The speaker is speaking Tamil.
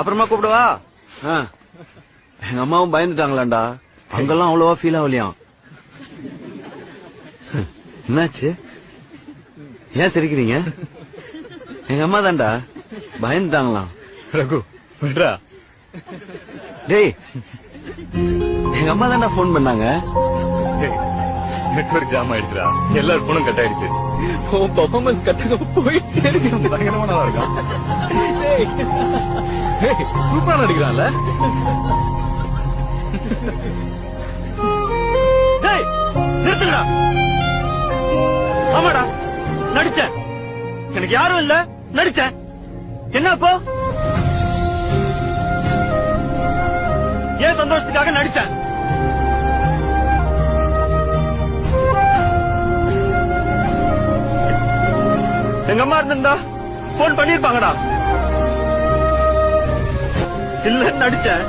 அப்புறமா கூப்பிடுவா. எங்க அம்மாவும் பயந்துட்டாங்களாண்டா. அங்கெல்லாம் அவ்வளவா ஃபீல் ஆகலையாம். என்னாச்சு? ஏன் சிரிக்கிறீங்க? எங்க அம்மா தான்டா பயந்துட்டாங்களாம். ரகு விட்றா. டேய், எங்க அம்மா தான்டா போன் பண்ணாங்க. நெட்வொர்க் ஜாம் ஆயிடுச்சுடா. எல்லாரும் போனும் கட் ஆயிடுச்சு. உன் பெர்ஃபார்மன்ஸ் கட்டாக போயிட்டே இருக்கு. பயங்கரமானதா இருக்கான். சூப்பரா நடிக்கிறான்ல. டேய் நிறுத்துடா. ஆமாடா நடிச்சேன். எனக்கு யாரும் இல்ல, நடிச்சேன். என்ன அப்போ? ஏன் சந்தோஷத்துக்காக நடிச்சேன். எங்க அம்மா இருந்தா போன் பண்ணிருப்பாங்கடா. இல்ல நடிச்சேன்.